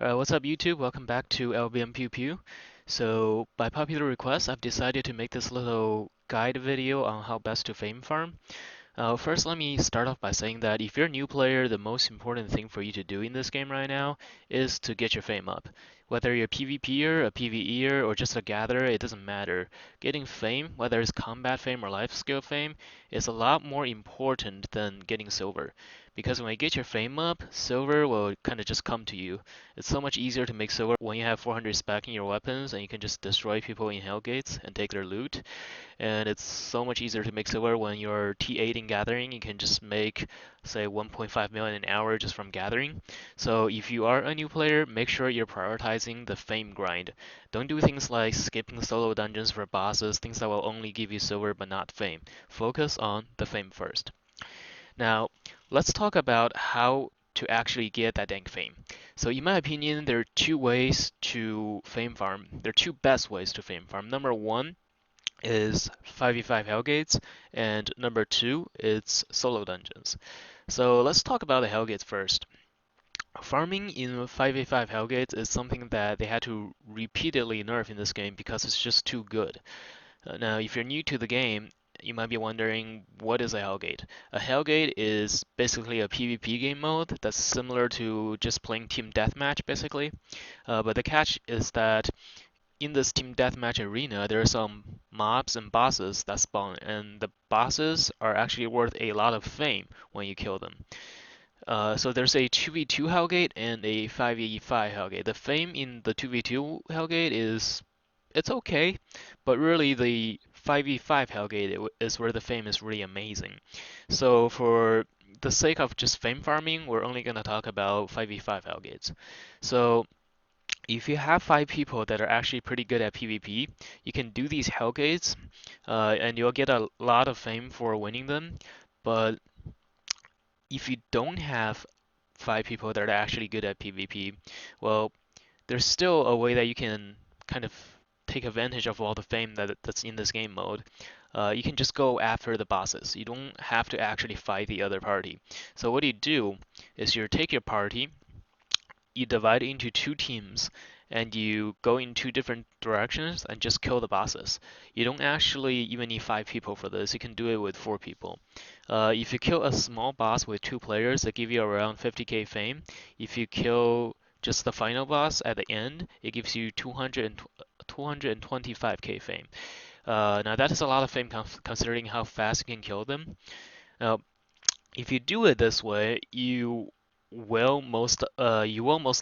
What's up YouTube? Welcome back to LBM Pewpew. So by popular request, I've decided to make this little guide video on how best to fame farm. First, let me start off by saying that if you're a new player, the most important thing for you to do in this game right now is to get your fame up. Whether you're a PvPer, a PvEer, or just a gatherer, it doesn't matter. Getting fame, whether it's combat fame or life skill fame, is a lot more important than getting silver. Because when you get your fame up, silver will kind of just come to you. It's so much easier to make silver when you have 400 spec in your weapons and you can just destroy people in Hellgates and take their loot. And it's so much easier to make silver when you're T8 in gathering. You can just make, say, 1.5 million an hour just from gathering. So if you are a new player, make sure you're prioritizing the fame grind. Don't do things like skipping solo dungeons for bosses, things that will only give you silver but not fame. Focus on the fame first. Now, let's talk about how to actually get that dang fame. So in my opinion, there are two ways to fame farm. There are two best ways to fame farm. Number one is 5v5 Hellgates, and number two is solo dungeons. So let's talk about the Hellgates first. Farming in 5v5 Hellgates is something that they had to repeatedly nerf in this game because it's just too good. Now, if you're new to the game, you might be wondering, what is a Hellgate? A Hellgate is basically a PvP game mode that's similar to just playing team deathmatch, basically. But the catch is that in this team deathmatch arena, there are some mobs and bosses that spawn, and the bosses are actually worth a lot of fame when you kill them. So there's a 2v2 Hellgate and a 5v5 Hellgate. The fame in the 2v2 Hellgate it's okay, but really the 5v5 Hellgate is where the fame is really amazing. So for the sake of just fame farming, we're only going to talk about 5v5 Hellgates. So if you have 5 people that are actually pretty good at PvP, you can do these Hellgates, and you'll get a lot of fame for winning them. But if you don't have 5 people that are actually good at PvP, well, there's still a way that you can kind of take advantage of all the fame that's in this game mode. You can just go after the bosses. You don't have to actually fight the other party. So what you do is you take your party, you divide it into 2 teams, and you go in 2 different directions and just kill the bosses. You don't actually even need 5 people for this. You can do it with 4 people. If you kill a small boss with 2 players, they give you around 50k fame. If you kill just the final boss at the end, it gives you 225k fame. Now that is a lot of fame considering how fast you can kill them. Now, if you do it this way, you will most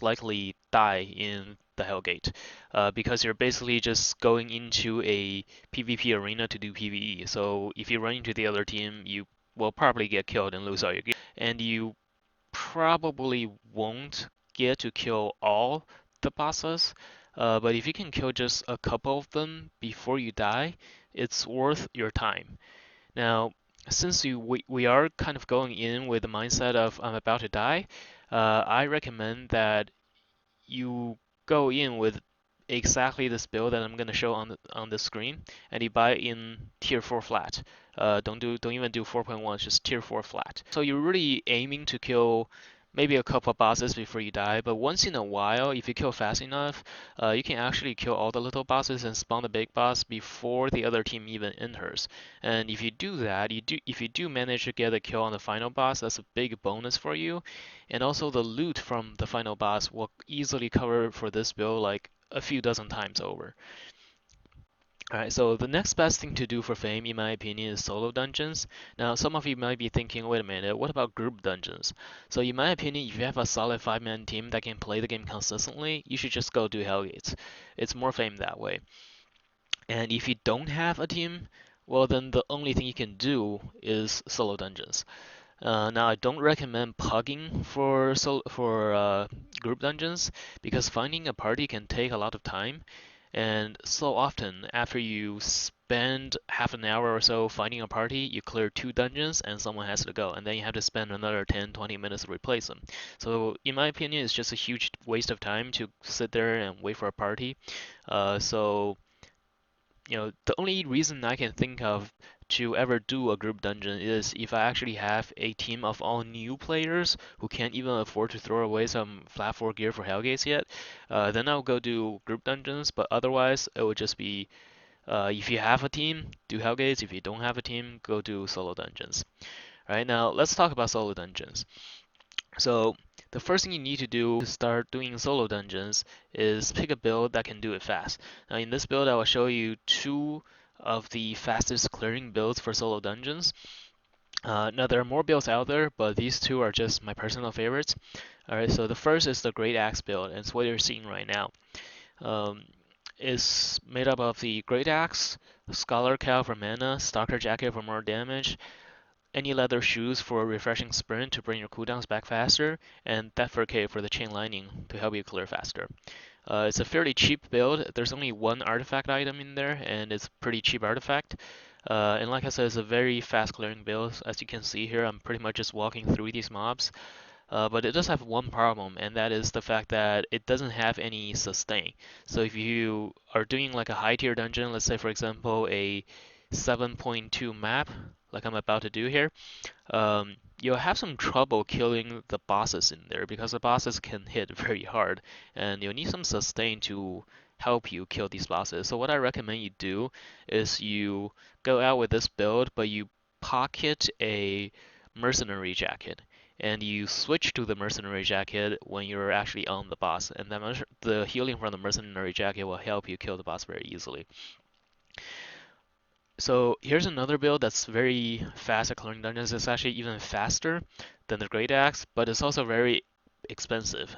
likely die in the Hellgate, because you're basically just going into a PvP arena to do PvE. So if you run into the other team, you will probably get killed and lose all your gear, and you probably won't get to kill all the bosses. But if you can kill just a couple of them before you die, it's worth your time. Now, since we are kind of going in with the mindset of I'm about to die, I recommend that you go in with exactly this build that I'm going to show on the screen, and you buy in tier 4 flat. Don't even do 4.1, just tier 4 flat. So you're really aiming to kill maybe a couple of bosses before you die, but once in a while, if you kill fast enough, you can actually kill all the little bosses and spawn the big boss before the other team even enters. And if you do that, if you do manage to get a kill on the final boss, that's a big bonus for you. And also the loot from the final boss will easily cover for this build like a few dozen times over. Alright, so the next best thing to do for fame, in my opinion, is solo dungeons. Now, some of you might be thinking, wait a minute, what about group dungeons? So in my opinion, if you have a solid 5-man team that can play the game consistently, you should just go do Hellgates. It's more fame that way. And if you don't have a team, well then the only thing you can do is solo dungeons. Now, I don't recommend pugging for group dungeons because finding a party can take a lot of time, and so often after you spend half an hour or so finding a party, you clear 2 dungeons and someone has to go, and then you have to spend another 10-20 minutes to replace them. So, in my opinion, it's just a huge waste of time to sit there and wait for a party. So, the only reason I can think of to ever do a group dungeon is if I actually have a team of all new players who can't even afford to throw away some flat 4 gear for Hellgates yet, then I'll go do group dungeons. But otherwise, it would just be if you have a team, do Hellgates. If you don't have a team, go do solo dungeons. Right now, let's talk about solo dungeons. So the first thing you need to do to start doing solo dungeons is pick a build that can do it fast. Now in this build, I will show you two of the fastest clearing builds for solo dungeons. Now there are more builds out there, but these two are just my personal favorites. Alright, so the first is the Great Axe build, and it's what you're seeing right now. It's made up of the Great Axe, Scholar Cow for mana, Stalker Jacket for more damage, any leather shoes for a refreshing sprint to bring your cooldowns back faster, and that fur cape for the chain lining to help you clear faster. It's a fairly cheap build. There's only one artifact item in there, and it's a pretty cheap artifact. And like I said, it's a very fast clearing build. As you can see here, I'm pretty much just walking through these mobs. But it does have one problem, and that is the fact that it doesn't have any sustain. So if you are doing like a high tier dungeon, let's say for example a 7.2 map, like I'm about to do here, you'll have some trouble killing the bosses in there because the bosses can hit very hard, and you'll need some sustain to help you kill these bosses. So what I recommend you do is you go out with this build, but you pocket a mercenary jacket, and you switch to the mercenary jacket when you're actually on the boss, and then the healing from the mercenary jacket will help you kill the boss very easily. So here's another build that's very fast at clearing dungeons. It's actually even faster than the Great Axe, but it's also very expensive.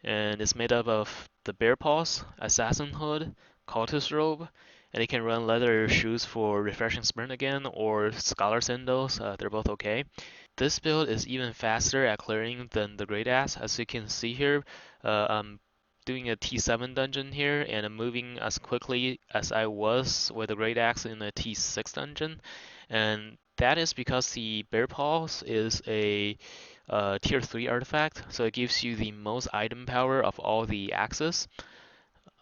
And it's made up of the Bear Paws, Assassin Hood, Cultist Robe, and it can run leather shoes for refreshing sprint again, or Scholar Sandals. They're both okay. This build is even faster at clearing than the Great Axe. As you can see here, I'm doing a T7 dungeon here, and I'm moving as quickly as I was with the Great Axe in a T6 dungeon. And that is because the Bear Paws is a tier 3 artifact, so it gives you the most item power of all the axes.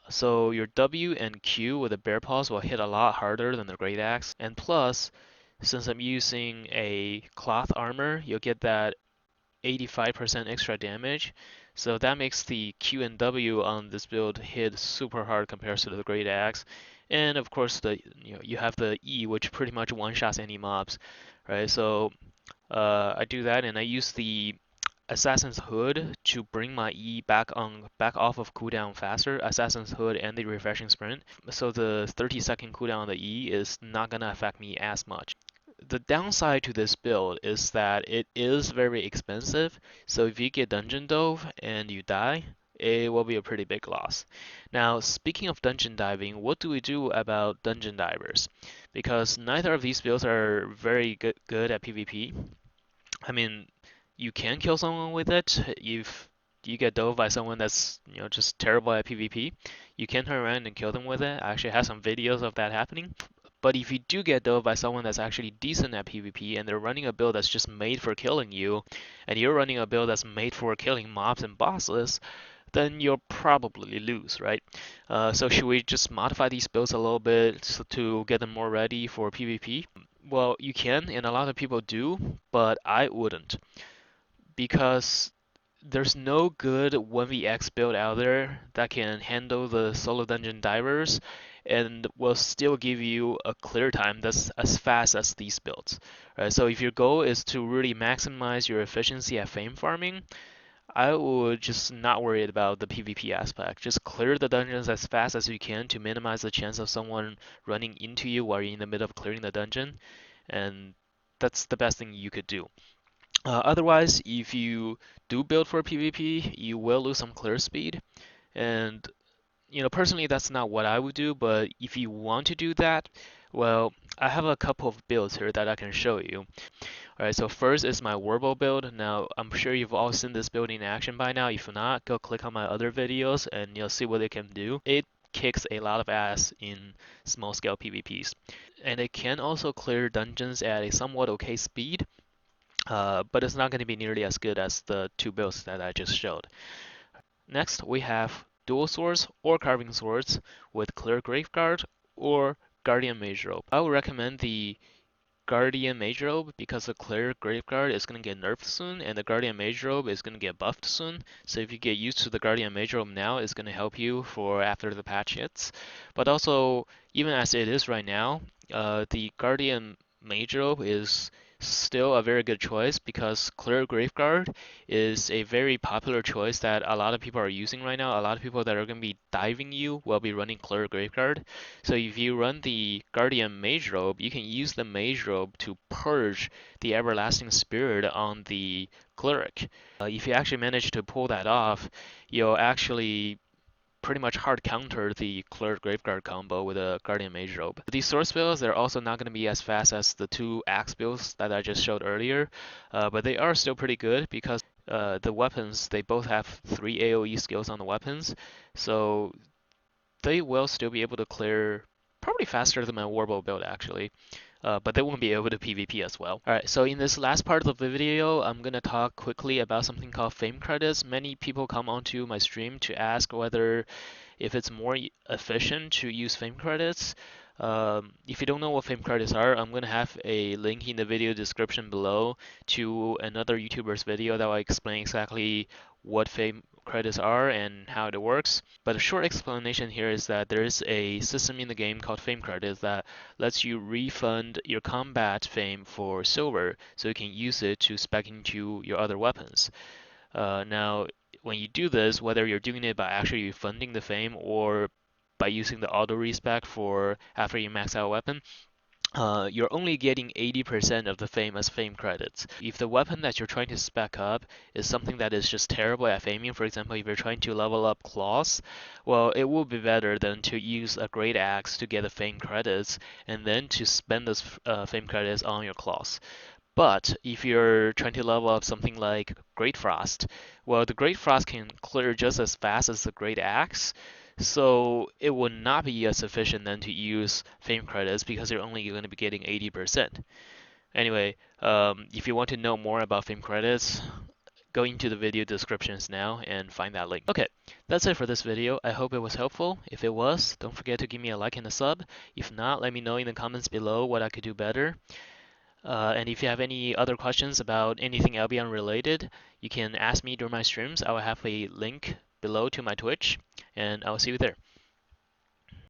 So your W and Q with the Bear Paws will hit a lot harder than the Great Axe. And plus, since I'm using a cloth armor, you'll get that 85% extra damage. So that makes the Q and W on this build hit super hard compared to the Great Axe. And of course, you have the E, which pretty much one-shots any mobs, right? So I do that, and I use the Assassin's Hood to bring my E back off of cooldown faster. Assassin's Hood and the refreshing sprint. So the 30-second cooldown on the E is not gonna affect me as much. The downside to this build is that it is very expensive, so if you get dungeon dove and you die, it will be a pretty big loss. Now, speaking of dungeon diving, what do we do about dungeon divers? Because neither of these builds are very good at PvP. I mean, you can kill someone with it if you get dove by someone that's just terrible at PvP. You can turn around and kill them with it. I actually have some videos of that happening. But if you do get dove by someone that's actually decent at PvP and they're running a build that's just made for killing you, and you're running a build that's made for killing mobs and bosses, then you'll probably lose, right? So should we just modify these builds a little bit to get them more ready for PvP? Well, you can, and a lot of people do, but I wouldn't, because there's no good 1vx build out there that can handle the solo dungeon divers and will still give you a clear time that's as fast as these builds. Right? So if your goal is to really maximize your efficiency at fame farming, I would just not worry about the PvP aspect. Just clear the dungeons as fast as you can to minimize the chance of someone running into you while you're in the middle of clearing the dungeon, and that's the best thing you could do. Otherwise, if you do build for PvP, you will lose some clear speed. And personally, that's not what I would do. But if you want to do that, well, I have a couple of builds here that I can show you. All right, so first is my Warble build. Now, I'm sure you've all seen this build in action by now. If not, go click on my other videos and you'll see what it can do. It kicks a lot of ass in small scale PvPs. And it can also clear dungeons at a somewhat okay speed. But it's not going to be nearly as good as the two builds that I just showed. Next, we have dual swords or carving swords with clear graveguard or guardian mage robe. I would recommend the Guardian Mage Robe because the Clear Graveguard is going to get nerfed soon and the Guardian Mage Robe is going to get buffed soon. So if you get used to the Guardian Mage Robe now, it's going to help you for after the patch hits. But also, even as it is right now, the Guardian Mage Robe is still a very good choice because Clear Graveguard is a very popular choice that a lot of people are using right now. A lot of people that are going to be diving you will be running Clear Graveguard. So if you run the Guardian Mage Robe, you can use the Mage Robe to purge the Everlasting Spirit on the Cleric. If you actually manage to pull that off, you'll actually pretty much hard counter the Cleric Graveguard combo with a Guardian Mage Robe. These source builds, they're also not going to be as fast as the two axe builds that I just showed earlier, but they are still pretty good because the weapons, they both have 3 AoE skills on the weapons, so they will still be able to clear probably faster than my Warble build actually. But they won't be able to PvP as well. Alright, so in this last part of the video, I'm gonna talk quickly about something called fame credits. Many people come onto my stream to ask whether if it's more efficient to use fame credits. If you don't know what fame credits are, I'm gonna have a link in the video description below to another YouTuber's video that will explain exactly what fame credits are and how it works. But a short explanation here is that there is a system in the game called fame credits that lets you refund your combat fame for silver so you can use it to spec into your other weapons. Now, when you do this, whether you're doing it by actually refunding the fame or by using the auto respec for after you max out a weapon, you're only getting 80% of the fame as fame credits. If the weapon that you're trying to spec up is something that is just terrible at faming, for example, if you're trying to level up claws, well, it will be better than to use a great axe to get the fame credits and then to spend those fame credits on your claws. But if you're trying to level up something like Great Frost, well, the Great Frost can clear just as fast as the Great Axe, so it would not be as efficient then to use fame credits because you're only going to be getting 80%. Anyway, if you want to know more about fame credits, go into the video descriptions now and find that link. Okay, that's it for this video. I hope it was helpful. If it was, don't forget to give me a like and a sub. If not, let me know in the comments below what I could do better. And if you have any other questions about anything Albion related, you can ask me during my streams. I will have a link below to my Twitch, and I'll see you there.